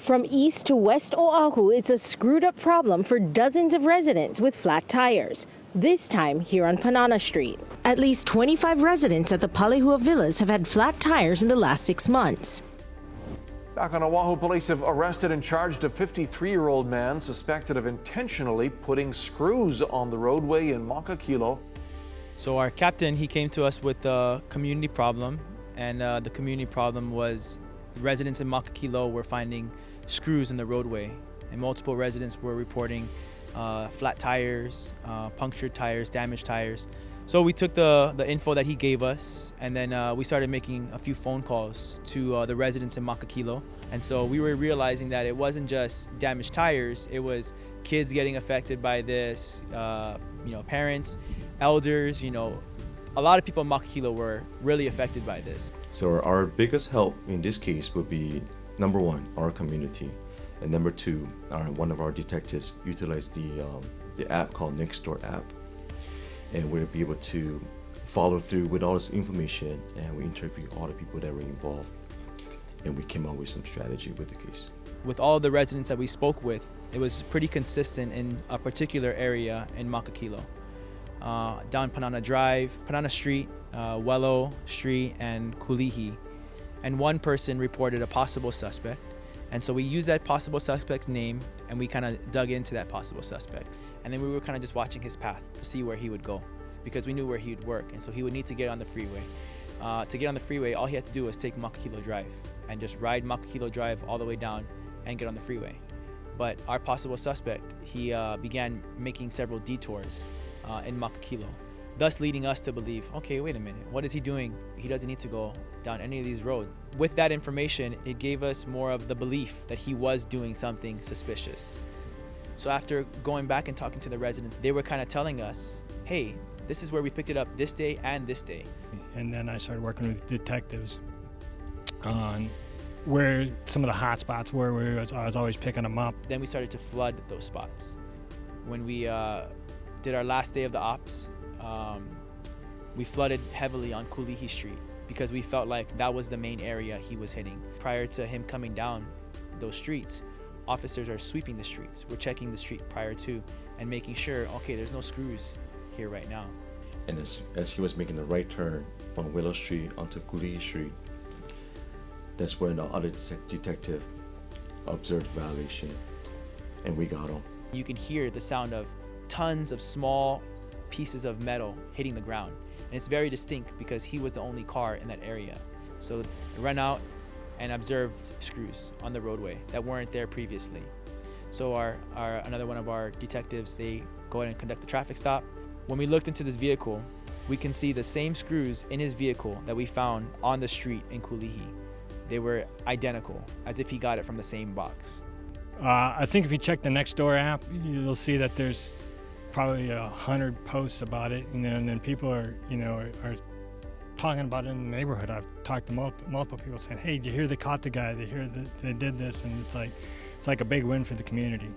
From east to west Oahu, it's a screwed up problem for dozens of residents with flat tires. This time here on Panana Street. At least 25 residents at the Palehua Villas have had flat tires in the last 6 months. Back on Oahu, police have arrested and charged a 53-year-old man suspected of intentionally putting screws on the roadway in Makakilo. So our captain, he came to us with a community problem, and the community problem was residents in Makakilo were finding screws in the roadway, and multiple residents were reporting flat tires, punctured tires, damaged tires. So we took the info that he gave us, and then we started making a few phone calls to the residents in Makakilo. And so we were realizing that it wasn't just damaged tires, it was kids getting affected by this, parents, elders, a lot of people in Makakilo were really affected by this. So our biggest help in this case would be, number one, our community, and number two, one of our detectives utilized the app called Nextdoor app, and we'll be able to follow through with all this information, and we interview all the people that were involved, and we came up with some strategy with the case. With all the residents that we spoke with, it was pretty consistent in a particular area in Makakilo. Down Panana Drive, Panana Street, Wello Street, and Kulihi. And one person reported a possible suspect. And so we used that possible suspect's name, and we kind of dug into that possible suspect. And then we were kind of just watching his path to see where he would go, because we knew where he would work. And so he would need to get on the freeway. To get on the freeway, all he had to do was take Makakilo Drive and just ride Makakilo Drive all the way down and get on the freeway. But our possible suspect, he began making several detours in Makakilo, thus leading us to believe, okay, wait a minute, what is he doing? He doesn't need to go down any of these roads. With that information, it gave us more of the belief that he was doing something suspicious. So after going back and talking to the residents, they were kind of telling us, hey, this is where we picked it up this day and this day. And then I started working with detectives on where some of the hot spots were, where I was always picking them up. Then we started to flood those spots. When we did our last day of the ops, we flooded heavily on Kulihi Street because we felt like that was the main area he was hitting. Prior to him coming down those streets, officers are sweeping the streets. We're checking the street prior to and making sure, okay, there's no screws here right now. And as he was making the right turn from Willow Street onto Kulihi Street, that's when the other detective observed violation, and we got him. You can hear the sound of tons of small pieces of metal hitting the ground. And it's very distinct because he was the only car in that area. So I ran out and observed screws on the roadway that weren't there previously. So another one of our detectives, they go ahead and conduct the traffic stop. When we looked into this vehicle, we can see the same screws in his vehicle that we found on the street in Kulihi. They were identical, as if he got it from the same box. I think if you check the Nextdoor app, you'll see that there's probably 100 posts about it, and then people are talking about it in the neighborhood. I've talked to multiple people saying, "Hey, did you hear they caught the guy? They hear that they did this," and it's like a big win for the community.